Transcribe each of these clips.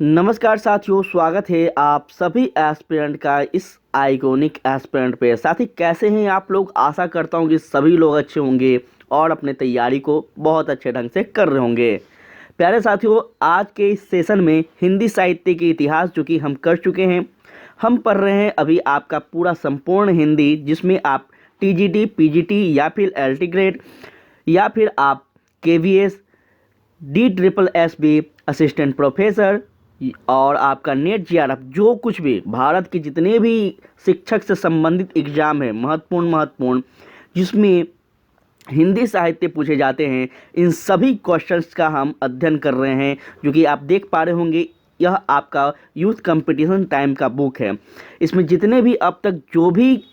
नमस्कार साथियों, स्वागत है आप सभी एस्पिरेंट का इस आइकॉनिक एस्पिरेंट पे। साथी कैसे हैं आप लोग? आशा करता हूं कि सभी लोग अच्छे होंगे और अपने तैयारी को बहुत अच्छे ढंग से कर रहे होंगे। प्यारे साथियों, आज के इस सेशन में हिंदी साहित्य के इतिहास जो कि हम कर चुके हैं, हम पढ़ रहे हैं अभी आपका पूरा संपूर्ण हिंदी, जिसमें आप टीजीटी, पीजीटी या फिर एलटी ग्रेड या फिर आप केवीएस, DSSB असिस्टेंट प्रोफेसर और आपका नेट जीआरएफ, जो कुछ भी भारत के जितने भी शिक्षक से संबंधित एग्जाम है महत्वपूर्ण जिसमें हिंदी साहित्य पूछे जाते हैं, इन सभी क्वेश्चंस का हम अध्ययन कर रहे हैं। जो कि आप देख पा रहे होंगे, यह आपका यूथ कंपटीशन टाइम का बुक है। इसमें जितने भी अब तक जो भी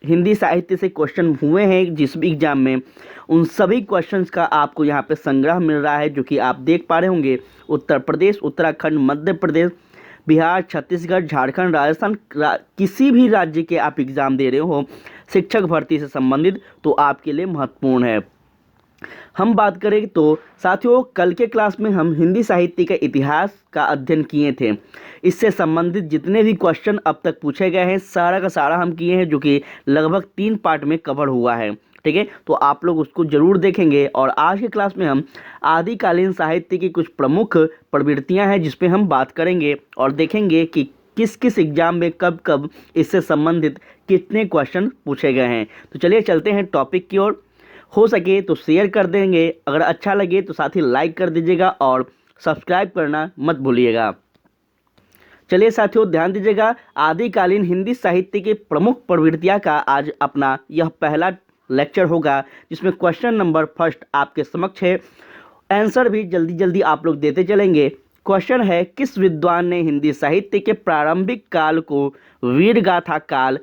हिंदी साहित्य से क्वेश्चन हुए हैं जिस भी एग्जाम में, उन सभी क्वेश्चंस का आपको यहाँ पे संग्रह मिल रहा है। जो कि आप देख पा रहे होंगे, उत्तर प्रदेश, उत्तराखंड, मध्य प्रदेश, बिहार, छत्तीसगढ़, झारखंड, राजस्थान, किसी भी राज्य के आप एग्ज़ाम दे रहे हो शिक्षक भर्ती से संबंधित, तो आपके लिए महत्वपूर्ण है। हम बात करें तो साथियों, कल के क्लास में हम हिंदी साहित्य के इतिहास का अध्ययन किए थे। इससे संबंधित जितने भी क्वेश्चन अब तक पूछे गए हैं, सारा का सारा हम किए हैं, जो कि लगभग 3 पार्ट में कवर हुआ है। ठीक है, तो आप लोग उसको जरूर देखेंगे। और आज की क्लास में हम आदिकालीन साहित्य की कुछ प्रमुख प्रवृत्तियां हैं जिस पे हम बात करेंगे और देखेंगे कि किस किस एग्जाम में कब कब इससे संबंधित कितने क्वेश्चन पूछे गए हैं। तो चलिए चलते हैं टॉपिक की ओर। हो सके तो शेयर कर देंगे, अगर अच्छा लगे तो साथ ही लाइक कर दीजिएगा और सब्सक्राइब करना मत भूलिएगा। चलिए साथियों, ध्यान दीजिएगा, आदिकालीन हिंदी साहित्य की प्रमुख प्रवृत्तियां का आज अपना यह पहला लेक्चर होगा, जिसमें क्वेश्चन नंबर फर्स्ट आपके समक्ष है। आंसर भी जल्दी जल्दी आप लोग देते चलेंगे। क्वेश्चन है, किस विद्वान ने हिंदी साहित्य के प्रारंभिक काल को वीरगाथा काल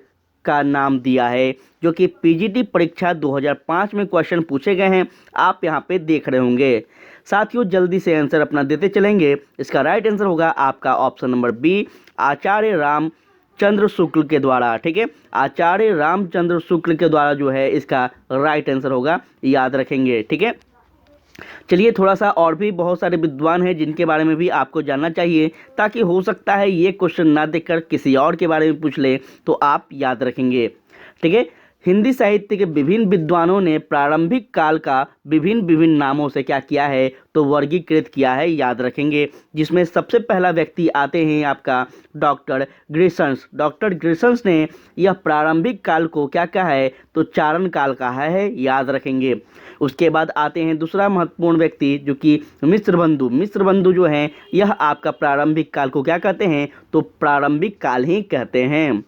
का नाम दिया है? जो कि पीजीटी परीक्षा 2005 में क्वेश्चन पूछे गए हैं, आप यहाँ पे देख रहे होंगे। साथियों, जल्दी से आंसर अपना देते चलेंगे। इसका राइट आंसर होगा आपका ऑप्शन नंबर बी, आचार्य रामचंद्र शुक्ल के द्वारा। ठीक है, आचार्य रामचंद्र शुक्ल के द्वारा जो है इसका राइट आंसर होगा, याद रखेंगे। ठीक है, चलिए थोड़ा सा और भी बहुत सारे विद्वान हैं जिनके बारे में भी आपको जानना चाहिए, ताकि हो सकता है ये क्वेश्चन ना देखकर किसी और के बारे में पूछ ले तो आप याद रखेंगे। ठीक है, हिंदी साहित्य के विभिन्न विद्वानों ने प्रारंभिक काल का विभिन्न विभिन्न नामों से क्या किया है, तो वर्गीकृत किया है, याद रखेंगे। जिसमें सबसे पहला व्यक्ति आते हैं आपका डॉक्टर ग्रिशंस। डॉक्टर ग्रिशंस ने यह प्रारंभिक काल को क्या कहा है, तो चारण काल कहा है, याद रखेंगे। उसके बाद आते हैं दूसरा महत्वपूर्ण व्यक्ति, जो कि मिश्रबंधु। मिश्रबंधु जो हैं, यह आपका प्रारंभिक काल को क्या कहते हैं, तो प्रारंभिक काल ही कहते हैं।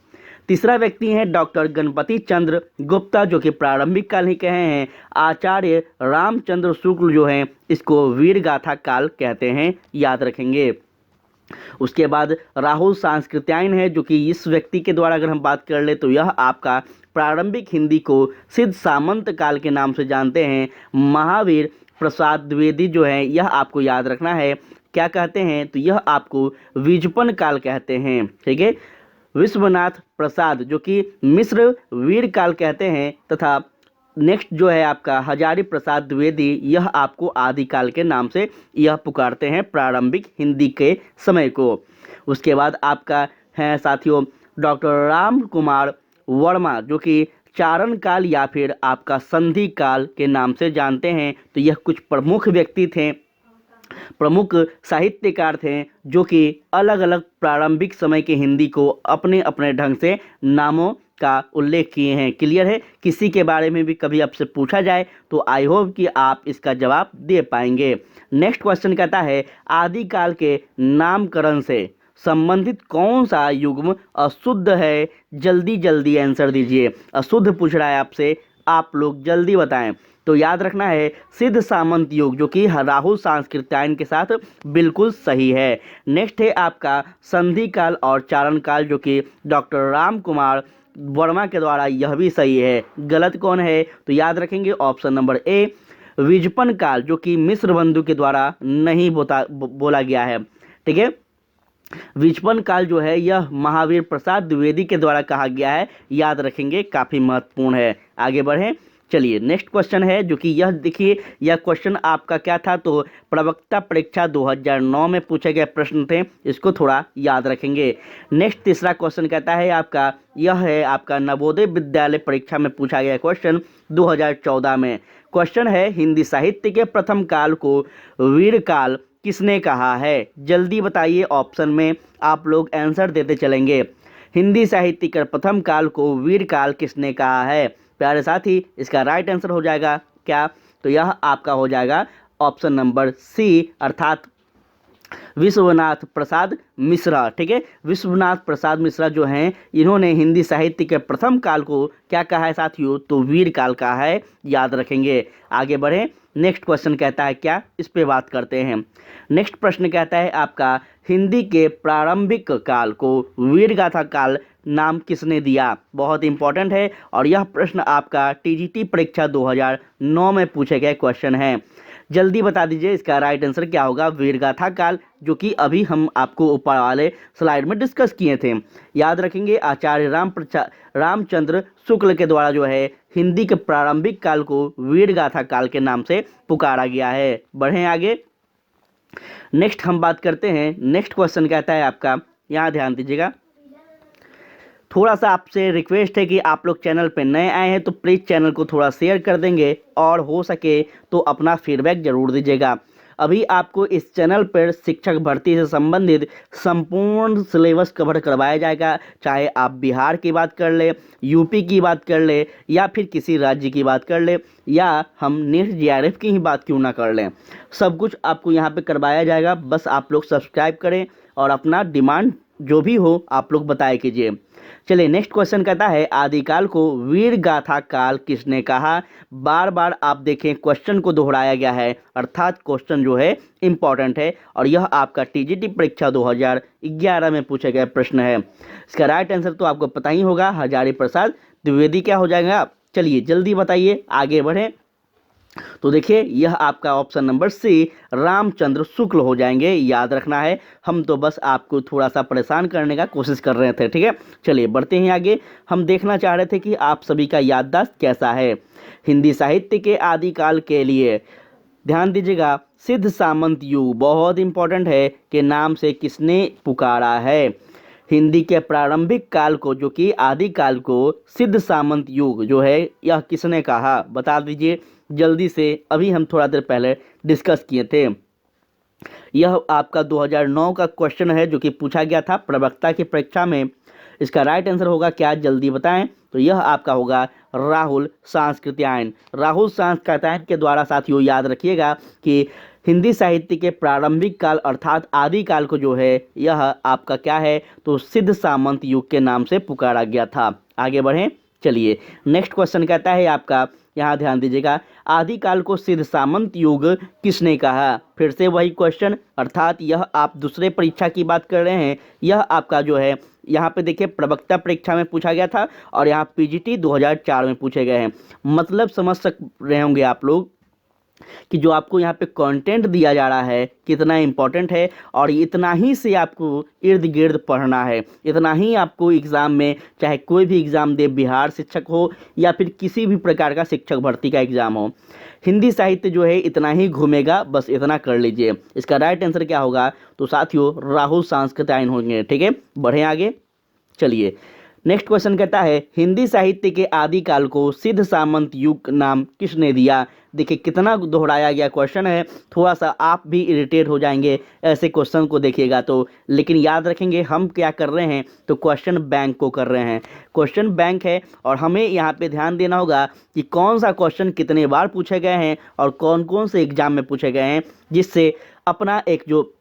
तीसरा व्यक्ति हैं डॉक्टर गणपति चंद्र गुप्ता, जो कि प्रारंभिक काल ही कहे हैं। आचार्य रामचंद्र शुक्ल जो हैं, इसको वीरगाथा काल कहते हैं, याद रखेंगे। उसके बाद राहुल सांस्कृत्यायन है, जो कि इस व्यक्ति के द्वारा अगर हम बात कर ले तो यह आपका प्रारंभिक हिंदी को सिद्ध सामंत काल के नाम से जानते हैं। महावीर प्रसाद द्विवेदी जो है, यह आपको याद रखना है, क्या कहते हैं, तो यह आपको विजपन काल कहते हैं। ठीक है, विश्वनाथ प्रसाद जो कि मिश्र वीर काल कहते हैं, तथा नेक्स्ट जो है आपका हजारी प्रसाद द्विवेदी, यह आपको आदिकाल के नाम से यह पुकारते हैं प्रारंभिक हिंदी के समय को। उसके बाद आपका है साथियों डॉक्टर राम कुमार वर्मा, जो कि चारण काल या फिर आपका संधि काल के नाम से जानते हैं। तो यह कुछ प्रमुख व्यक्ति थे, प्रमुख साहित्यकार थे, जो कि अलग अलग प्रारंभिक समय के हिंदी को अपने अपने ढंग से नामों का उल्लेख किए हैं। क्लियर है? किसी के बारे में भी कभी आपसे पूछा जाए तो आई होप कि आप इसका जवाब दे पाएंगे। नेक्स्ट क्वेश्चन कहता है, आदिकाल के नामकरण से संबंधित कौन सा युग्म अशुद्ध है? जल्दी जल्दी आंसर दीजिए। अशुद्ध पूछ रहा है आपसे, आप लोग जल्दी बताएं। तो याद रखना है सिद्ध सामंत युग, जो कि राहुल सांस्कृत्यायन के साथ बिल्कुल सही है। नेक्स्ट है आपका संधि काल और चारण काल, जो कि डॉक्टर राम कुमार वर्मा के द्वारा, यह भी सही है। गलत कौन है, तो याद रखेंगे ऑप्शन नंबर ए, विजपन काल, जो कि मिश्रबंधु के द्वारा नहीं बोला गया है। ठीक है, विजपन काल जो है यह महावीर प्रसाद द्विवेदी के द्वारा कहा गया है, याद रखेंगे, काफ़ी महत्वपूर्ण है। आगे बढ़ें। चलिए नेक्स्ट क्वेश्चन है जो कि यह देखिए, यह क्वेश्चन आपका क्या था, तो प्रवक्ता परीक्षा 2009 में पूछे गए प्रश्न थे, इसको थोड़ा याद रखेंगे। नेक्स्ट तीसरा क्वेश्चन कहता है आपका, यह है आपका नवोदय विद्यालय परीक्षा में पूछा गया क्वेश्चन 2014 में। क्वेश्चन है हिंदी साहित्य के प्रथम काल को वीर काल किसने कहा है? जल्दी बताइए, ऑप्शन में आप लोग आंसर देते चलेंगे। हिंदी साहित्य के प्रथम काल को वीर काल किसने कहा है? प्यारे साथी, इसका राइट आंसर हो जाएगा क्या? तो यह आपका हो जाएगा ऑप्शन नंबर सी, अर्थात विश्वनाथ प्रसाद मिश्रा। ठीक है, विश्वनाथ प्रसाद मिश्रा जो हैं, इन्होंने हिंदी साहित्य के प्रथम काल को क्या कहा है साथियों? तो वीर काल कहा है, याद रखेंगे। आगे बढ़ें, नेक्स्ट क्वेश्चन कहता है क्या, इस पे बात करते हैं। नेक्स्ट प्रश्न कहता है आपका, हिंदी के प्रारंभिक काल को वीरगाथा काल नाम किसने दिया? बहुत इंपॉर्टेंट है और यह प्रश्न आपका टीजीटी परीक्षा 2009 में पूछे गए क्वेश्चन है। जल्दी बता दीजिए इसका राइट आंसर क्या होगा? वीरगाथा काल, जो कि अभी हम आपको ऊपर वाले स्लाइड में डिस्कस किए थे। याद रखेंगे, आचार्य रामचंद्र शुक्ल के द्वारा जो है हिंदी के प्रारंभिक काल को वीरगाथा काल के नाम से पुकारा गया है। बढ़ें आगे, नेक्स्ट हम बात करते हैं। नेक्स्ट क्वेश्चन कहता है आपका, यहाँ ध्यान दीजिएगा, थोड़ा सा आपसे रिक्वेस्ट है कि आप लोग चैनल पे नए आए हैं तो प्लीज़ चैनल को थोड़ा शेयर कर देंगे और हो सके तो अपना फीडबैक जरूर दीजिएगा। अभी आपको इस चैनल पर शिक्षक भर्ती से संबंधित संपूर्ण सिलेबस कवर करवाया जाएगा, चाहे आप बिहार की बात कर ले, यूपी की बात कर ले, या फिर किसी राज्य की बात कर ले, या हम नेट जीआरएफ की ही बात क्यों ना कर लें, सब कुछ आपको यहाँ पे करवाया जाएगा। बस आप लोग सब्सक्राइब करें और अपना डिमांड जो भी हो आप लोग बताया कीजिए। चलिए नेक्स्ट क्वेश्चन कहता है, आदिकाल को वीर गाथा काल किसने कहा? बार बार आप देखें क्वेश्चन को दोहराया गया है, अर्थात क्वेश्चन जो है इंपॉर्टेंट है और यह आपका टीजीटी परीक्षा 2011 में पूछे गए प्रश्न है। इसका राइट आंसर तो आपको पता ही होगा, हजारी प्रसाद द्विवेदी क्या हो जाएगा? चलिए जल्दी बताइए, आगे बढ़ें। तो देखिए, यह आपका option number C Ramchandra Shukla हो जाएंगे, याद रखना है। हम तो बस आपको थोड़ा सा परेशान करने का कोशिश कर रहे थे। ठीक है, चलिए बढ़ते हैं आगे। हम देखना चाह रहे थे कि आप सभी का याददाश्त कैसा है। हिंदी साहित्य के आदिकाल के लिए ध्यान दीजिएगा, सिद्ध सामंत युग बहुत इंपॉर्टेंट है के नाम से किसने पुकारा है? हिंदी के प्रारंभिक काल को, जो कि आदिकाल को सिद्ध सामंत युग जो है, यह किसने कहा? बता दीजिए जल्दी से, अभी हम थोड़ा देर पहले डिस्कस किए थे। यह आपका 2009 का क्वेश्चन है जो कि पूछा गया था प्रवक्ता की परीक्षा में। इसका राइट आंसर होगा क्या, जल्दी बताएं। तो यह आपका होगा राहुल सांस्कृत्यायन। राहुल सांस्कृत्यायन के द्वारा साथियों याद रखिएगा कि हिंदी साहित्य के प्रारंभिक काल अर्थात आदिकाल को जो है यह आपका क्या है, तो सिद्ध सामंत युग के नाम से पुकारा गया था। आगे बढ़ें, चलिए नेक्स्ट क्वेश्चन कहता है आपका, यहाँ ध्यान दीजिएगा, आदिकाल को सिद्ध सामंत युग किसने कहा? फिर से वही क्वेश्चन, अर्थात यह आप दूसरे परीक्षा की बात कर रहे हैं। यह आपका जो है यहाँ पे देखिए प्रवक्ता परीक्षा में पूछा गया था और यहाँ पीजीटी 2004 में पूछे गए हैं। मतलब समझ सक रहे होंगे आप लोग कि जो आपको यहाँ पे कंटेंट दिया जा रहा है कितना इंपॉर्टेंट है, और इतना ही से आपको इर्द गिर्द पढ़ना है, इतना ही आपको एग्ज़ाम में, चाहे कोई भी एग्ज़ाम दे, बिहार शिक्षक हो या फिर किसी भी प्रकार का शिक्षक भर्ती का एग्ज़ाम हो, हिंदी साहित्य जो है इतना ही घूमेगा, बस इतना कर लीजिए। इसका राइट आंसर क्या होगा? तो साथियों राहुल सांस्कृत्यायन होंगे। ठीक है, बढ़ें आगे, चलिए नेक्स्ट क्वेश्चन कहता है, हिंदी साहित्य के आदिकाल को सिद्ध सामंत युग नाम किसने दिया? देखिए कितना दोहराया गया क्वेश्चन है, थोड़ा सा आप भी इरिटेट हो जाएंगे ऐसे क्वेश्चन को देखिएगा तो। लेकिन याद रखेंगे हम क्या कर रहे हैं, तो क्वेश्चन बैंक को कर रहे हैं। क्वेश्चन बैंक है और हमें यहाँ पे ध्यान देना होगा कि कौन सा क्वेश्चन कितने बार पूछे गए हैं और कौन कौन से एग्जाम में पूछे गए हैं, जिससे अपना एक जो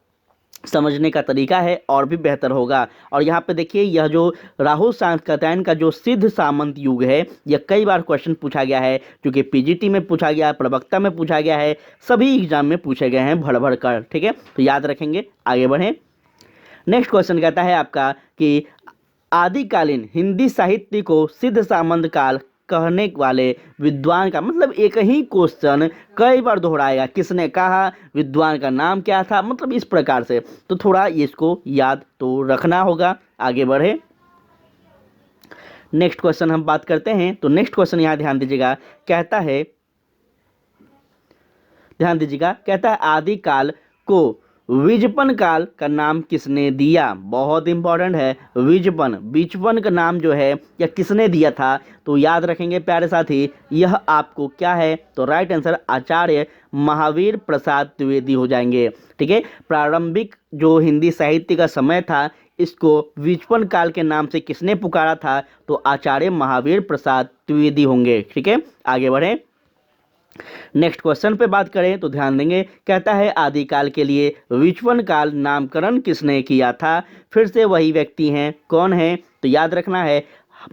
समझने का तरीका है और भी बेहतर होगा। और यहाँ पे देखिए, यह जो राहुल सांस्कृत्यायन का जो सिद्ध सामंत युग है, यह कई बार क्वेश्चन पूछा गया है, जो कि पीजीटी में पूछा गया है, प्रवक्ता में पूछा गया है, सभी एग्जाम में पूछे गए हैं भर भर कर। ठीक है, तो याद रखेंगे, आगे बढ़ें। नेक्स्ट क्वेश्चन कहता है आपका कि आदिकालीन हिंदी साहित्य को सिद्ध सामंत काल कहने वाले विद्वान का, मतलब एक ही क्वेश्चन कई बार दोहराएगा, किसने कहा, विद्वान का नाम क्या था, मतलब इस प्रकार से, तो थोड़ा इसको याद तो रखना होगा। आगे बढ़े, नेक्स्ट क्वेश्चन हम बात करते हैं। तो नेक्स्ट क्वेश्चन यहाँ ध्यान दीजिएगा, कहता है, ध्यान दीजिएगा, कहता है आदि काल को विजपन काल का नाम किसने दिया। बहुत इंपॉर्टेंट है, विजपन, विजपन का नाम जो है या किसने दिया था, तो याद रखेंगे प्यारे साथी, यह आपको क्या है, तो राइट आंसर आचार्य महावीर प्रसाद द्विवेदी हो जाएंगे। ठीक है, प्रारंभिक जो हिंदी साहित्य का समय था, इसको विजपन काल के नाम से किसने पुकारा था, तो आचार्य महावीर प्रसाद द्विवेदी होंगे। ठीक है, आगे बढ़ें। नेक्स्ट क्वेश्चन पे बात करें तो ध्यान देंगे, कहता है आदिकाल के लिए विजपन काल नामकरण किसने किया था। फिर से वही व्यक्ति हैं, कौन है, तो याद रखना है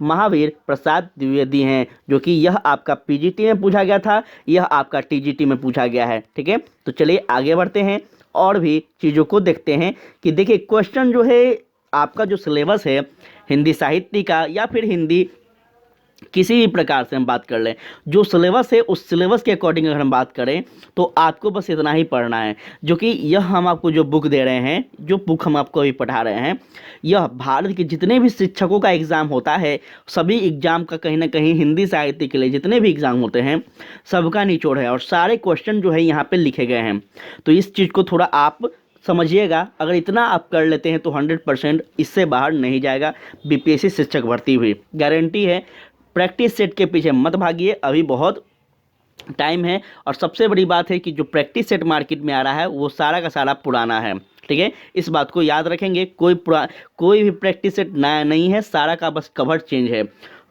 महावीर प्रसाद द्विवेदी हैं, जो कि यह आपका पीजीटी में पूछा गया था, यह आपका टीजीटी में पूछा गया है। ठीक है, तो चलिए आगे बढ़ते हैं और भी चीज़ों को देखते हैं कि देखिए क्वेश्चन जो है आपका जो सिलेबस है हिंदी साहित्य का या फिर हिंदी किसी भी प्रकार से हम बात कर लें, जो सिलेबस है उस सिलेबस के अकॉर्डिंग अगर हम बात करें तो आपको बस इतना ही पढ़ना है, जो कि यह हम आपको जो बुक दे रहे हैं, जो बुक हम आपको अभी पढ़ा रहे हैं, यह भारत के जितने भी शिक्षकों का एग्ज़ाम होता है, सभी एग्ज़ाम का कहीं ना कहीं हिंदी साहित्य के लिए जितने भी एग्ज़ाम होते हैं सबका निचोड़ है और सारे क्वेश्चन जो है यहाँ पर लिखे गए हैं। तो इस चीज़ को थोड़ा आप समझिएगा, अगर इतना आप कर लेते हैं तो 100% इससे बाहर नहीं जाएगा बीपीएससी शिक्षक भर्ती हुई, गारंटी है। प्रैक्टिस सेट के पीछे मत भागिए, अभी बहुत टाइम है और सबसे बड़ी बात है कि जो प्रैक्टिस सेट मार्केट में आ रहा है वो सारा का सारा पुराना है। ठीक है, इस बात को याद रखेंगे, कोई भी प्रैक्टिस सेट नया नहीं है, सारा का बस कवर चेंज है।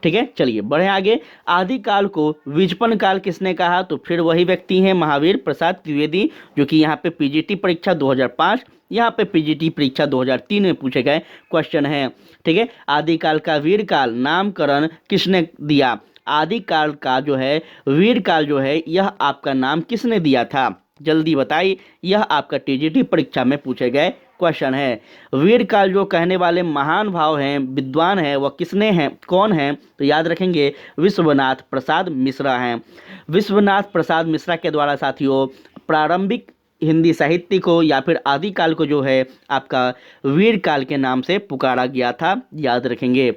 ठीक है, चलिए बढ़े आगे। आदिकाल को विजपन काल किसने कहा, तो फिर वही व्यक्ति हैं महावीर प्रसाद द्विवेदी, जो कि यहाँ पे पीजीटी परीक्षा 2005, यहाँ पे पीजीटी परीक्षा 2003 में पूछे गए क्वेश्चन हैं। ठीक है, आदिकाल का वीर काल नामकरण किसने दिया। आदिकाल का जो है वीर काल जो है यह आपका नाम किसने दिया था, जल्दी बताइए, यह आपका टीजीटी परीक्षा में पूछे गए क्वेश्चन है। वीर काल जो कहने वाले महान भाव हैं, विद्वान हैं, वह किसने हैं, कौन हैं, तो याद रखेंगे विश्वनाथ प्रसाद मिश्रा हैं। विश्वनाथ प्रसाद मिश्रा के द्वारा साथियों प्रारंभिक हिंदी साहित्य को या फिर आदिकाल को जो है आपका वीर काल के नाम से पुकारा गया था, याद रखेंगे।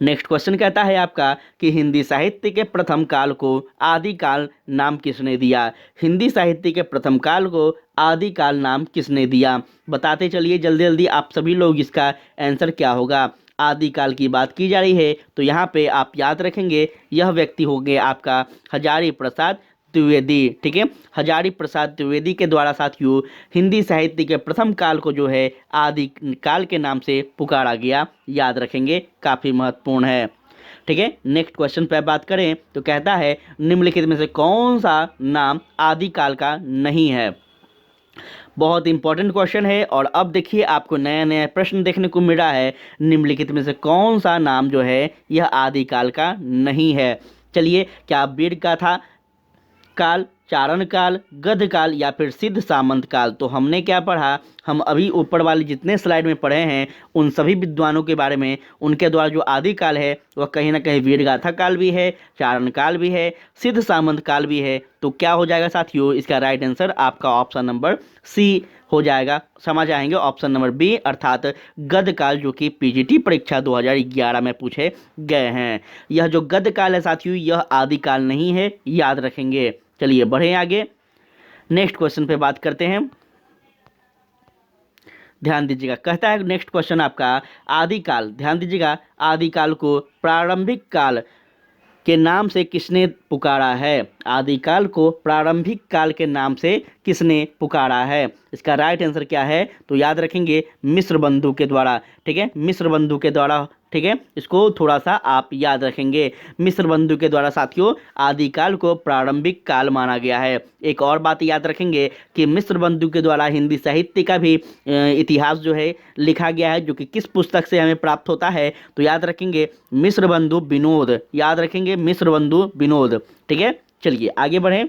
नेक्स्ट क्वेश्चन कहता है आपका कि हिंदी साहित्य के प्रथम काल को आदिकाल नाम किसने दिया। हिंदी साहित्य के प्रथम काल को आदिकाल नाम किसने दिया, बताते चलिए जल्दी जल्दी आप सभी लोग, इसका आंसर क्या होगा। आदिकाल की बात की जा रही है तो यहाँ पे आप याद रखेंगे यह व्यक्ति होंगे आपका हजारी प्रसाद द्विवेदी। ठीक है, हजारी प्रसाद द्विवेदी के द्वारा साथियों हिंदी साहित्य के प्रथम काल को जो है आदि काल के नाम से पुकारा गया, याद रखेंगे, काफ़ी महत्वपूर्ण है। ठीक है, नेक्स्ट क्वेश्चन पर बात करें तो कहता है निम्नलिखित में से कौन सा नाम आदिकाल का नहीं है। बहुत इंपॉर्टेंट क्वेश्चन है और अब देखिए आपको नया नया प्रश्न देखने को मिल रहा है, निम्नलिखित में से कौन सा नाम जो है यह आदिकाल का नहीं है। चलिए, क्या वीर का था काल, चारण काल, गद्य काल या फिर सिद्ध सामंत काल। तो हमने क्या पढ़ा, हम अभी ऊपर वाले जितने स्लाइड में पढ़े हैं उन सभी विद्वानों के बारे में, उनके द्वारा जो आदिकाल है वह कहीं ना कहीं वीरगाथा काल भी है, चारण काल भी है, सिद्ध सामंत काल भी है। तो क्या हो जाएगा साथियों, इसका राइट आंसर आपका ऑप्शन नंबर सी हो जाएगा। समझ आएंगे ऑप्शन नंबर बी अर्थात गद्य काल, जो कि पीजीटी परीक्षा 2011 में पूछे गए हैं। यह जो गद्य काल है साथियों यह आदिकाल नहीं है, याद रखेंगे। चलिए बढ़े आगे, नेक्स्ट क्वेश्चन पे बात करते हैं। ध्यान दीजिएगा, कहता है नेक्स्ट क्वेश्चन आपका आदिकाल, ध्यान दीजिएगा, आदिकाल को प्रारंभिक काल के नाम से किसने पुकारा है। आदिकाल को प्रारंभिक काल के नाम से किसने पुकारा है, इसका राइट आंसर क्या है, तो याद रखेंगे मिस्र बंधु के द्वारा। ठीक है, मिस्र बंधु के द्वारा। ठीक है, इसको थोड़ा सा आप याद रखेंगे, मिस्र बंधु के द्वारा साथियों आदिकाल को प्रारंभिक काल माना गया है। एक और बात याद रखेंगे कि मिस्र बंधु के द्वारा हिंदी साहित्य का भी इतिहास जो है लिखा गया है, जो कि किस पुस्तक से हमें प्राप्त होता है, तो याद रखेंगे मिस्र बंधु विनोद, याद रखेंगे मिस्र बंधु विनोद। ठीक है, चलिए आगे बढ़ें,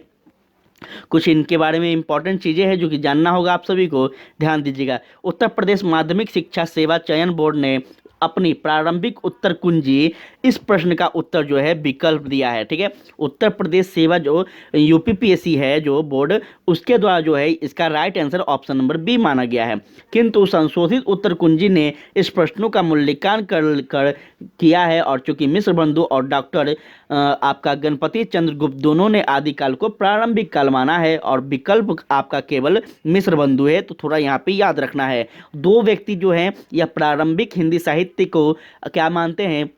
कुछ इनके बारे में इंपॉर्टेंट चीज़ें हैं जो कि जानना होगा आप सभी को, ध्यान दीजिएगा। उत्तर प्रदेश माध्यमिक शिक्षा सेवा चयन बोर्ड ने अपनी प्रारंभिक उत्तर कुंजी, इस प्रश्न का उत्तर जो है विकल्प दिया है। ठीक है, उत्तर प्रदेश सेवा जो यूपीपीएससी है जो बोर्ड, उसके द्वारा जो है इसका right answer option number B माना गया है। किंतु संशोधित उत्तर कुंजी ने इस प्रश्नों का मूल्यांकन कर किया है, और चूंकि मिश्र बंधु और डॉक्टर आपका गणपति चंद्र गुप्त दोनों ने आदिकाल को प्रारंभिक काल माना है, और विकल्प आपका केवल मिश्र बंधु है। तो थोड़ा यहाँ पे याद रखना है, दो व्यक्ति जो हैं यह प्रारंभिक हिंदी साहित्य को क्या मानते हैं,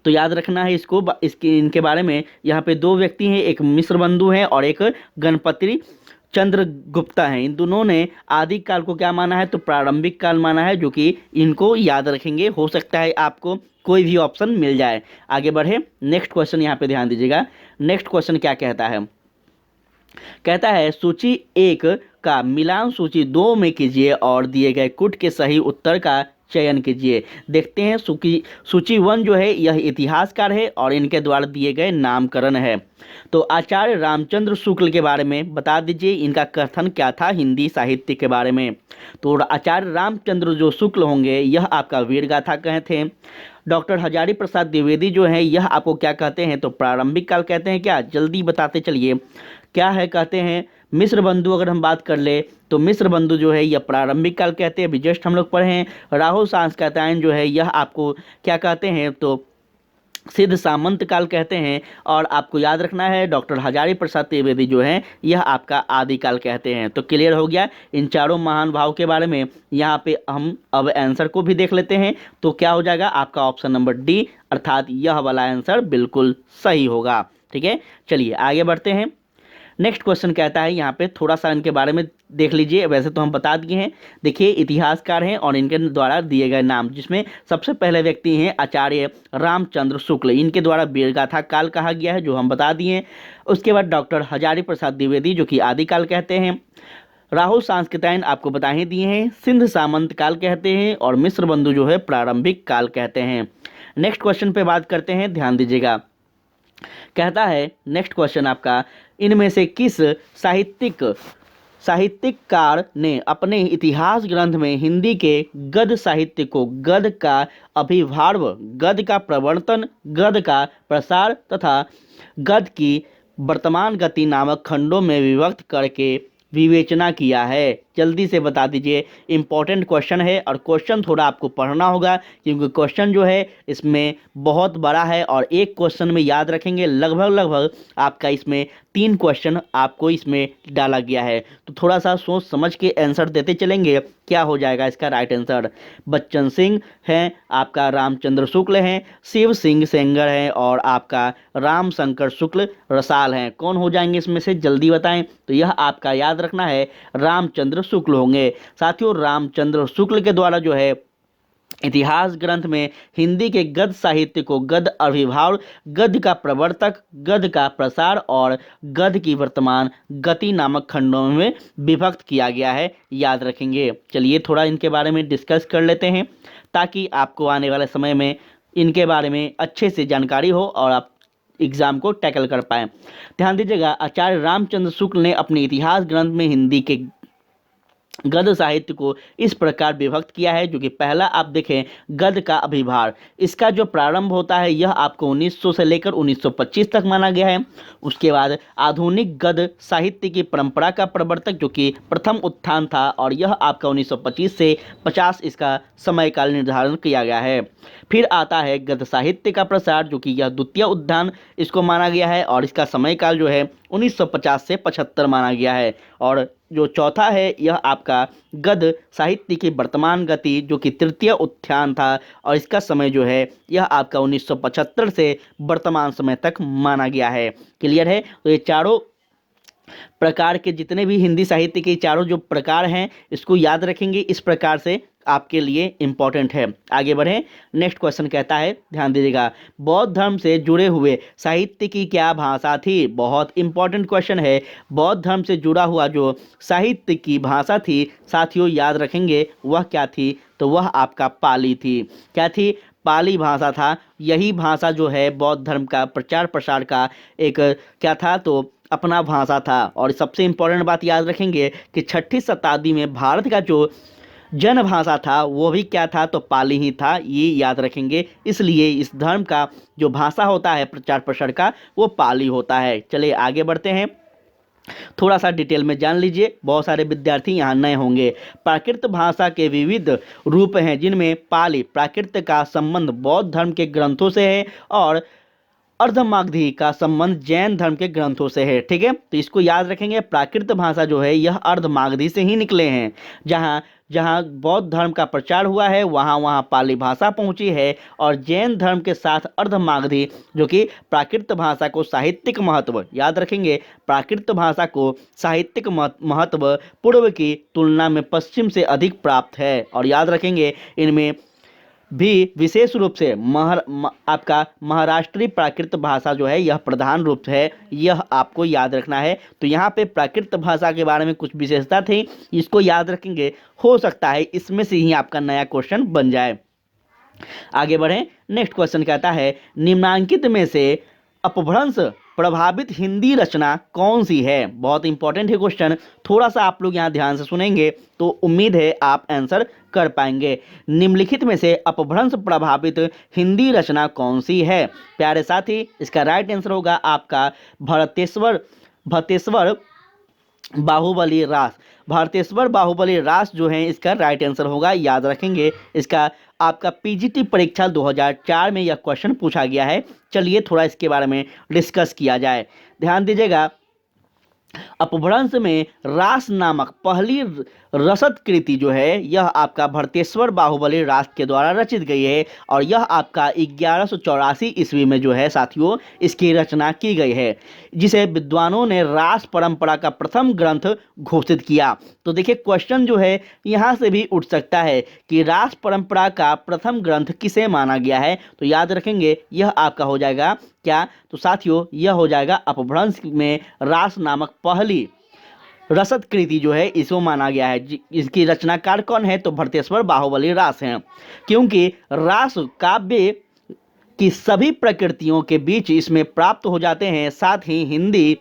तो याद रखना है इसको, इसके इनके बारे में। यहाँ पे दो व्यक्ति हैं, एक मिश्र बंधु हैं और एक गणपति चंद्र गुप्ता हैं। इन दोनों ने आदि काल को क्या माना है, तो प्रारंभिक काल माना है, जो कि इनको याद रखेंगे। हो सकता है आपको कोई भी ऑप्शन मिल जाए। आगे बढ़े, नेक्स्ट क्वेश्चन यहाँ पे ध्यान दीजिएगा। नेक्स्ट क्वेश्चन क्या कहता है, कहता है सूची 1 का मिलान सूची 2 में कीजिए और दिए गए कुट के सही उत्तर का चयन कीजिए। देखते हैं, सूची 1 जो है यह इतिहासकार है और इनके द्वारा दिए गए नामकरण है। तो आचार्य रामचंद्र शुक्ल के बारे में बता दीजिए, इनका कथन क्या था हिंदी साहित्य के बारे में। तो आचार्य रामचंद्र जो शुक्ल होंगे यह आपका वीर गाथा कहे थे। डॉक्टर हजारी प्रसाद द्विवेदी जो है यह आपको क्या कहते हैं, तो प्रारंभिक काल कहते हैं। क्या, जल्दी बताते चलिए क्या है, कहते हैं मिश्र बंधु। अगर हम बात कर ले तो मिश्र बंधु जो है यह प्रारंभिक काल कहते हैं, अभी जस्ट हम लोग पढ़े हैं। राहुल सांस्कृतायन जो है यह आपको क्या कहते हैं, तो सिद्ध सामंत काल कहते हैं। और आपको याद रखना है डॉक्टर हजारी प्रसाद द्विवेदी जो है यह आपका आदिकाल कहते हैं। तो क्लियर हो गया इन चारों महान भाव के बारे में। यहाँ पे हम अब आंसर को भी देख लेते हैं, तो क्या हो जाएगा आपका ऑप्शन नंबर डी, अर्थात यह वाला आंसर बिल्कुल सही होगा। ठीक है, चलिए आगे बढ़ते हैं। नेक्स्ट क्वेश्चन कहता है, यहाँ पे थोड़ा सा इनके बारे में देख लीजिए। वैसे तो हम बता दिए हैं, देखिए इतिहासकार हैं और इनके द्वारा दिए गए नाम, जिसमें सबसे पहले व्यक्ति हैं आचार्य रामचंद्र शुक्ल, इनके द्वारा वीरगाथा काल कहा गया है, जो हम बता दिए हैं। उसके बाद डॉक्टर हजारी प्रसाद द्विवेदी जो कि आदिकाल कहते हैं। राहुल सांस्कृतायन आपको बता ही दिए हैं, सिंध सामंत काल कहते हैं, और मिश्र बंधु जो है प्रारंभिक काल कहते हैं। नेक्स्ट क्वेश्चन पे बात करते हैं, ध्यान दीजिएगा। कहता है नेक्स्ट क्वेश्चन आपका, इनमें से किस साहित्यकार ने अपने इतिहास ग्रंथ में हिंदी के गद्य साहित्य को गद्य का अभिभाव, गद्य का प्रवर्तन, गद्य का प्रसार तथा गद्य की वर्तमान गति नामक खंडों में विभक्त करके विवेचना किया है? जल्दी से बता दीजिए, इंपॉर्टेंट क्वेश्चन है और क्वेश्चन थोड़ा आपको पढ़ना होगा, क्योंकि क्वेश्चन जो है इसमें बहुत बड़ा है और एक क्वेश्चन में याद रखेंगे लगभग आपका इसमें 3 क्वेश्चन आपको इसमें डाला गया है। तो थोड़ा सा सोच समझ के आंसर देते चलेंगे, क्या हो जाएगा इसका राइट आंसर। बच्चन सिंह हैं, आपका रामचंद्र शुक्ल हैं, शिव सिंह सेंगर हैं, और आपका राम शंकर शुक्ल रसाल हैं। कौन हो जाएंगे इसमें से, जल्दी बताएं। तो यह आपका याद रखना है रामचंद्र शुक्ल होंगे। साथियों, रामचंद्र शुक्ल के द्वारा जो है इतिहास ग्रंथ में हिंदी के गद्य साहित्य को गद्य अभिभाव, गद्य का प्रवर्तक, गद्य का प्रसार और गद्य की वर्तमान गति नामक खंडों में विभक्त किया गया है, याद रखेंगे। चलिए थोड़ा इनके बारे में डिस्कस कर लेते हैं, ताकि आपको आने वाले समय में इनके बारे में अच्छे से जानकारी हो और आप एग्जाम को टैकल कर पाएँ। ध्यान दीजिएगा, आचार्य रामचंद्र शुक्ल ने अपने इतिहास ग्रंथ में हिंदी के गद्य साहित्य को इस प्रकार विभक्त किया है, जो कि पहला आप देखें गद्य का अभिभार, इसका जो प्रारंभ होता है यह आपको 1900 से लेकर 1925 तक माना गया है। उसके बाद आधुनिक गद्य साहित्य की परंपरा का प्रवर्तक जो कि प्रथम उत्थान था, और यह आपका 1925 से 50 इसका समय काल निर्धारण किया गया है। फिर आता है गद्य साहित्य का प्रसार, जो कि यह द्वितीय उत्थान इसको माना गया है, और इसका समय काल जो है 1950 से 75 माना गया है। और जो चौथा है यह आपका गद्य साहित्य की वर्तमान गति, जो कि तृतीय उत्थान था, और इसका समय जो है यह आपका 1975 से वर्तमान समय तक माना गया है। क्लियर है। तो ये चारों प्रकार के जितने भी हिंदी साहित्य के चारों जो प्रकार हैं इसको याद रखेंगे, इस प्रकार से आपके लिए इम्पॉर्टेंट है। आगे बढ़ें, नेक्स्ट क्वेश्चन कहता है, ध्यान दीजिएगा, बौद्ध धर्म से जुड़े हुए साहित्य की क्या भाषा थी? बहुत इंपॉर्टेंट क्वेश्चन है। बौद्ध धर्म से जुड़ा हुआ जो साहित्य की भाषा थी साथियों, याद रखेंगे वह क्या थी? तो वह आपका पाली थी। क्या थी? पाली भाषा था। यही भाषा जो है बौद्ध धर्म का प्रचार प्रसार का एक क्या था, तो अपना भाषा था। और सबसे इम्पोर्टेंट बात याद रखेंगे कि 6ठी शताब्दी में भारत का जो जन भाषा था वो भी क्या था, तो पाली ही था, ये याद रखेंगे। इसलिए इस धर्म का जो भाषा होता है प्रचार प्रसार का, वो पाली होता है। चलिए आगे बढ़ते हैं, थोड़ा सा डिटेल में जान लीजिए, बहुत सारे विद्यार्थी यहाँ नए होंगे। प्राकृत भाषा के विविध रूप हैं जिनमें पाली प्राकृत का संबंध बौद्ध धर्म के ग्रंथों से है और अर्धमागधी का संबंध जैन धर्म के ग्रंथों से है। ठीक है, तो इसको याद रखेंगे, प्राकृत भाषा जो है यह अर्धमागधी से ही निकले हैं। जहाँ जहाँ बौद्ध धर्म का प्रचार हुआ है वहाँ वहाँ पाली भाषा पहुँची है, और जैन धर्म के साथ अर्धमागधी जो कि प्राकृत भाषा को साहित्यिक महत्व, याद रखेंगे, प्राकृत भाषा को साहित्यिक महत्व पूर्व की तुलना में पश्चिम से अधिक प्राप्त है। और याद रखेंगे इनमें भी विशेष रूप से आपका महाराष्ट्री प्राकृत भाषा जो है यह प्रधान रूप है, यह आपको याद रखना है। तो यहाँ पे प्राकृत भाषा के बारे में कुछ विशेषता थी, इसको याद रखेंगे, हो सकता है इसमें से ही आपका नया क्वेश्चन बन जाए। आगे बढ़ें, नेक्स्ट क्वेश्चन कहता है निम्नांकित में से अपभ्रंश प्रभावित हिंदी रचना कौन सी है। बहुत इंपॉर्टेंट है क्वेश्चन, थोड़ा सा आप लोग यहाँ ध्यान से सुनेंगे तो उम्मीद है आप आंसर कर पाएंगे। निम्नलिखित में से अपभ्रंश प्रभावित हिंदी रचना कौन सी है। प्यारे साथी, इसका राइट आंसर होगा आपका भरतेश्वर बाहुबली रास। भारतेश्वर बाहुबली रास जो है इसका राइट आंसर होगा, याद रखेंगे। इसका आपका पीजीटी परीक्षा 2004 में यह क्वेश्चन पूछा गया है। चलिए थोड़ा इसके बारे में डिस्कस किया जाए, ध्यान दीजिएगा। अपभ्रंश में रास नामक पहली रसद कृति जो है यह आपका भरतेश्वर बाहुबली रास के द्वारा रचित गई है, और यह आपका 1184 ईस्वी में जो है साथियों इसकी रचना की गई है, जिसे विद्वानों ने रास परंपरा का प्रथम ग्रंथ घोषित किया। तो देखिए क्वेश्चन जो है यहाँ से भी उठ सकता है कि रास परंपरा का प्रथम ग्रंथ किसे माना गया है। तो याद रखेंगे यह आपका हो जाएगा क्या, तो साथियों यह हो जाएगा अपभ्रंश में रास नामक पहली रसद कृति जो है इसको माना गया है। इसकी रचनाकार कौन है, तो भरतेश्वर बाहुबली रास हैं, क्योंकि रास काव्य की सभी प्रकृतियों के बीच इसमें प्राप्त हो जाते हैं। साथ ही हिंदी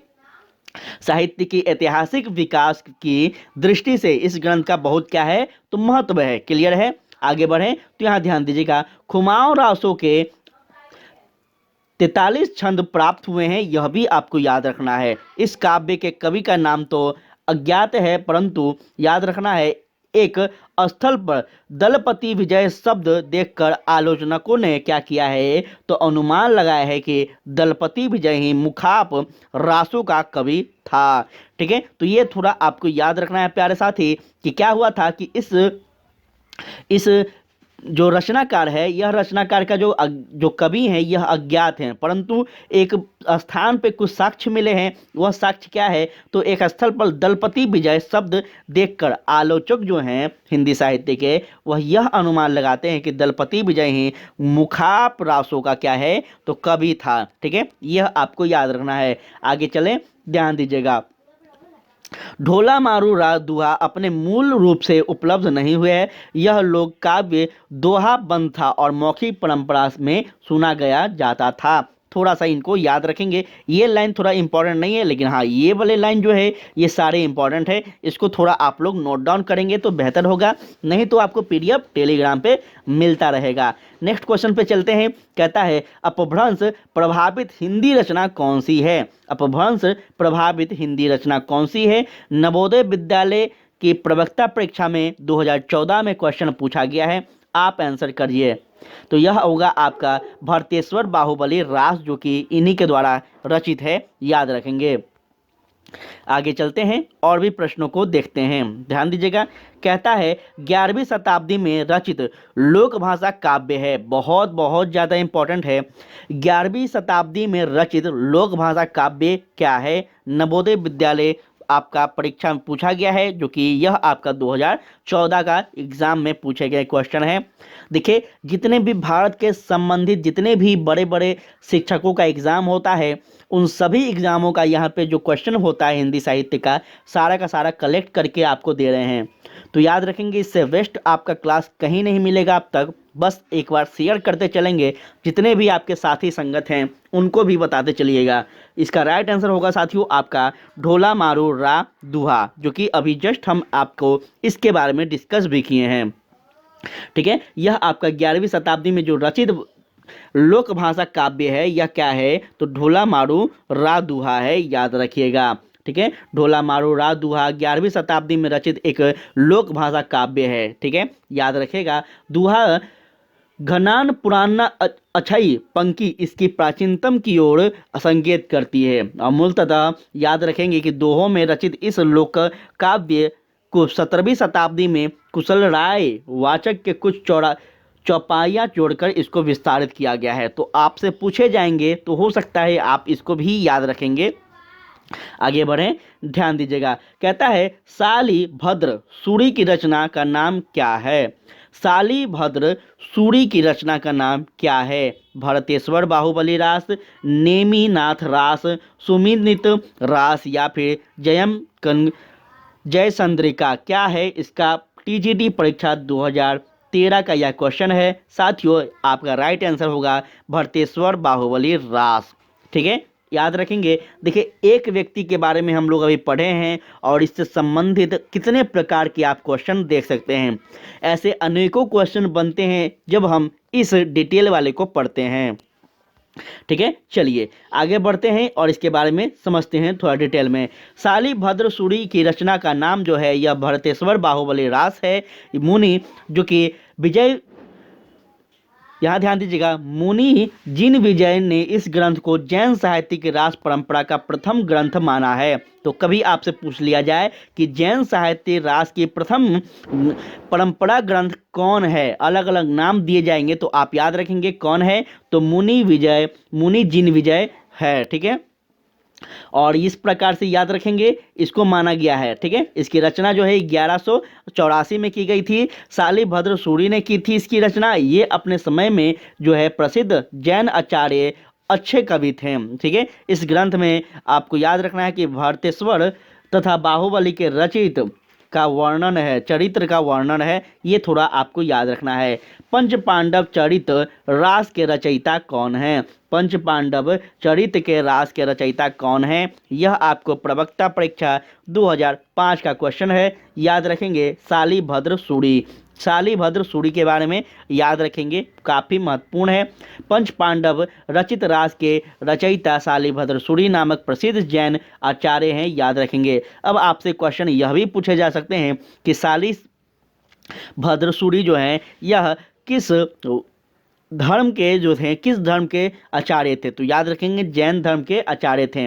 साहित्य की ऐतिहासिक विकास की दृष्टि से इस ग्रंथ का बहुत क्या है, तो महत्व है। क्लियर है, आगे बढ़ें तो यहाँ ध्यान दीजिएगा, कुमाऊं रासों के 43 छंद प्राप्त हुए हैं, यह भी आपको याद रखना है। इस काव्य के कवि का नाम तो अज्ञात है, परंतु याद रखना है एक स्थल पर दलपति विजय शब्द देखकर आलोचकों ने क्या किया है, तो अनुमान लगाया है कि दलपति विजय ही मुखाप रासों का कवि था। ठीक है, तो ये थोड़ा आपको याद रखना है प्यारे साथी कि क्या हुआ था कि इस जो रचनाकार है, यह रचनाकार का जो कवि हैं यह अज्ञात हैं, परंतु एक स्थान पे कुछ साक्ष्य मिले हैं। वह साक्ष्य क्या है, तो एक स्थल पर दलपति विजय शब्द देखकर आलोचक जो हैं हिंदी साहित्य के, वह यह अनुमान लगाते हैं कि दलपति विजय ही मुखाप रासों का क्या है, तो कवि था। ठीक है, यह आपको याद रखना है। आगे चलें, ध्यान दीजिएगा, ढोला मारू राग दुहा अपने मूल रूप से उपलब्ध नहीं हुए हैं। यह लोक काव्य दोहा बंद था और मौखिक परंपरा में सुना गया जाता था। थोड़ा सा इनको याद रखेंगे, ये लाइन थोड़ा इंपॉर्टेंट नहीं है, लेकिन हाँ ये वाले लाइन जो है ये सारे इंपॉर्टेंट है। इसको थोड़ा आप लोग नोट डाउन करेंगे तो बेहतर होगा, नहीं तो आपको पीडीएफ टेलीग्राम पे मिलता रहेगा। नेक्स्ट क्वेश्चन पे चलते हैं, कहता है अपभ्रंश प्रभावित हिंदी रचना कौन सी है। अपभ्रंश प्रभावित हिंदी रचना कौन सी है। नवोदय विद्यालय की प्रवक्ता परीक्षा में 2014 में क्वेश्चन पूछा गया है, आप आंसर करिए। तो यह होगा आपका भरतेश्वर बाहुबली रास, जो कि इन्हीं के द्वारा रचित है, याद रखेंगे। आगे चलते हैं और भी प्रश्नों को देखते हैं, ध्यान दीजिएगा। कहता है 11वीं शताब्दी में रचित लोक भाषा काव्य है, बहुत बहुत ज़्यादा इंपॉर्टेंट है। 11वीं शताब्दी में रचित लोक भाषा काव्य क्या है। नवोदय विद्यालय आपका परीक्षा में पूछा गया है, जो कि यह आपका 2014 का एग्जाम में पूछे गए क्वेश्चन है। देखिए जितने भी भारत के संबंधित जितने भी बड़े बड़े शिक्षकों का एग्ज़ाम होता है, उन सभी एग्ज़ामों का यहाँ पे जो क्वेश्चन होता है हिंदी साहित्य का सारा कलेक्ट करके आपको दे रहे हैं। तो याद रखेंगे, इससे वेस्ट आपका क्लास कहीं नहीं मिलेगा अब तक। बस एक बार शेयर करते चलेंगे, जितने भी आपके साथी संगत हैं उनको भी बताते चलिएगा। इसका राइट आंसर होगा साथियों आपका ढोला मारू रा दुहा, जो कि अभी जस्ट हम आपको इसके बारे में डिस्कस भी किए हैं। ठीक है, यह आपका 11वीं शताब्दी में जो रचित लोक भाषा काव्य है यह क्या है, तो ढोला मारू रा दुहा है, याद रखिएगा। ठीक है, ढोला मारू रा दुहा 11वीं शताब्दी में रचित एक लोक भाषा काव्य है। ठीक है, याद रखिएगा। दुहा घनान पुराना अछई पंक्ति इसकी प्राचीनतम की ओर संकेत करती है। और मूलतः याद रखेंगे कि दोहों में रचित इस लोक काव्य को 17वीं शताब्दी में कुशल राय वाचक के कुछ चौपाइयाँ जोड़कर इसको विस्तारित किया गया है। तो आपसे पूछे जाएंगे तो हो सकता है आप इसको भी याद रखेंगे। आगे बढ़ें, ध्यान दीजिएगा। कहता है साली भद्र सूरी की रचना का नाम क्या है। साली भद्र सूरी की रचना का नाम क्या है। भरतेश्वर बाहुबली रास, नेमिनाथ रास, सुमिनित रास या फिर जयचंद्रिका क्या है। इसका टीजीटी परीक्षा 2013 का यह क्वेश्चन है साथियों। आपका राइट आंसर होगा भरतेश्वर बाहुबली रास। ठीक है, याद रखेंगे। देखिए, एक व्यक्ति के बारे में हम लोग अभी पढ़े हैं और इससे संबंधित कितने प्रकार के आप क्वेश्चन देख सकते हैं। ऐसे अनेकों क्वेश्चन बनते हैं जब हम इस डिटेल वाले को पढ़ते हैं। ठीक है, चलिए आगे बढ़ते हैं और इसके बारे में समझते हैं थोड़ा डिटेल में। साली भद्र सूरी की रचना का नाम जो है यह भरतेश्वर बाहुबली रास है। मुनि जो कि विजय, यहाँ ध्यान दीजिएगा, मुनि जिन विजय ने इस ग्रंथ को जैन साहित्य की रास परंपरा का प्रथम ग्रंथ माना है। तो कभी आपसे पूछ लिया जाए कि जैन साहित्य रास की प्रथम परंपरा ग्रंथ कौन है, अलग अलग नाम दिए जाएंगे तो आप याद रखेंगे कौन है, तो मुनि जिन विजय है। ठीक है, और इस प्रकार से याद रखेंगे इसको माना गया है। ठीक है, इसकी रचना जो है 1184 में की गई थी। साली भद्र सूरी ने की थी इसकी रचना। ये अपने समय में जो है प्रसिद्ध जैन आचार्य अच्छे कवि थे। ठीक है, इस ग्रंथ में आपको याद रखना है कि भरतेश्वर तथा बाहुबली के रचित का वर्णन है, चरित्र का वर्णन है, ये थोड़ा आपको याद रखना है। पंच पांडव चरित्र रास के रचयिता कौन है। पंच पांडव चरित्र के रास के रचयिता कौन है, यह आपको प्रवक्ता परीक्षा 2005 का क्वेश्चन है। याद रखेंगे साली भद्र सूरी। साली भद्र सूरी के बारे में याद रखेंगे, काफ़ी महत्वपूर्ण है। पंच पांडव रचित रास के रचयिता साली भद्र सूरी नामक प्रसिद्ध जैन आचार्य हैं, याद रखेंगे। अब आपसे क्वेश्चन यह भी पूछे जा सकते हैं कि साली भद्र सूरी जो हैं यह किस धर्म के जो थे, किस धर्म के आचार्य थे, तो याद रखेंगे जैन धर्म के आचार्य थे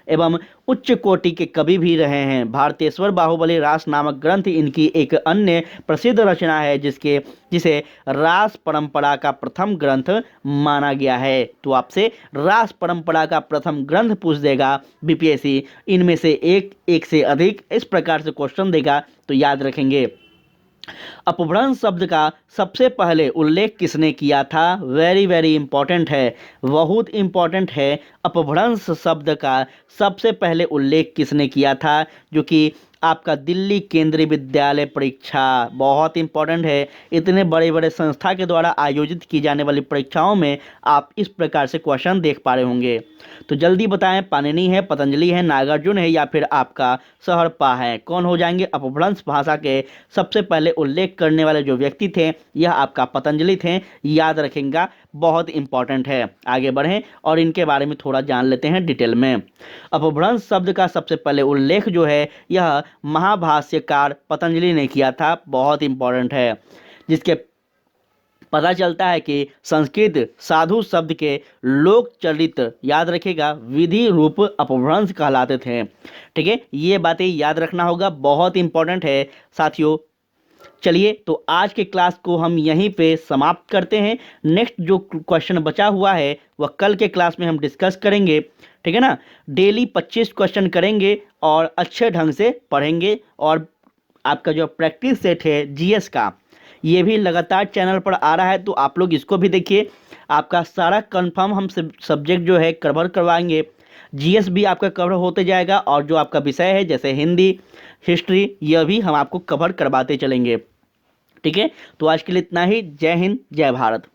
एवं उच्च कोटि के कवि भी रहे हैं। भारतेश्वर बाहुबली रास नामक ग्रंथ इनकी एक अन्य प्रसिद्ध रचना है जिसे रास परंपरा का प्रथम ग्रंथ माना गया है। तो आपसे रास परंपरा का प्रथम ग्रंथ पूछ देगा बीपीएससी, इनमें से एक से अधिक इस प्रकार से क्वेश्चन देगा, तो याद रखेंगे। अपभ्रंश शब्द का सबसे पहले उल्लेख किसने किया था। वेरी वेरी इंपॉर्टेंट है, बहुत इंपॉर्टेंट है। अपभ्रंश शब्द का सबसे पहले उल्लेख किसने किया था, जो कि आपका दिल्ली केंद्रीय विद्यालय परीक्षा, बहुत इंपॉर्टेंट है। इतने बड़े बड़े संस्था के द्वारा आयोजित की जाने वाली परीक्षाओं में आप इस प्रकार से क्वेश्चन देख पा रहे होंगे। तो जल्दी बताएं, पाणिनि है, पतंजलि है, नागार्जुन है या फिर आपका सहरपा है, कौन हो जाएंगे। अपभ्रंश भाषा के सबसे पहले उल्लेख करने वाले जो व्यक्ति थे यह आपका पतंजलि थे, याद रखेंगे, बहुत इंपॉर्टेंट है। आगे बढ़ें और इनके बारे में थोड़ा जान लेते हैं डिटेल में। अपभ्रंश शब्द का सबसे पहले उल्लेख जो है यह महाभाष्यकार पतंजलि ने किया था, बहुत इंपॉर्टेंट है। जिसके पता चलता है कि संस्कृत साधु शब्द के लोक चरित्र, याद रखिएगा, विधि रूप अपभ्रंश कहलाते थे। ठीक है, ये बातें याद रखना होगा, बहुत इंपॉर्टेंट है साथियों। चलिए, तो आज के क्लास को हम यहीं पे समाप्त करते हैं। नेक्स्ट जो क्वेश्चन बचा हुआ है वह कल के क्लास में हम डिस्कस करेंगे। ठीक है ना, डेली 25 क्वेश्चन करेंगे और अच्छे ढंग से पढ़ेंगे। और आपका जो प्रैक्टिस सेट है जीएस का, ये भी लगातार चैनल पर आ रहा है, तो आप लोग इसको भी देखिए। आपका सारा कंफर्म हम सब्जेक्ट जो है कवर करवाएंगे। जीएस भी आपका कवर होते जाएगा और जो आपका विषय है जैसे हिंदी, हिस्ट्री, यह भी हम आपको कवर करवाते चलेंगे। ठीक है, तो आज के लिए इतना ही। जय हिंद, जय भारत।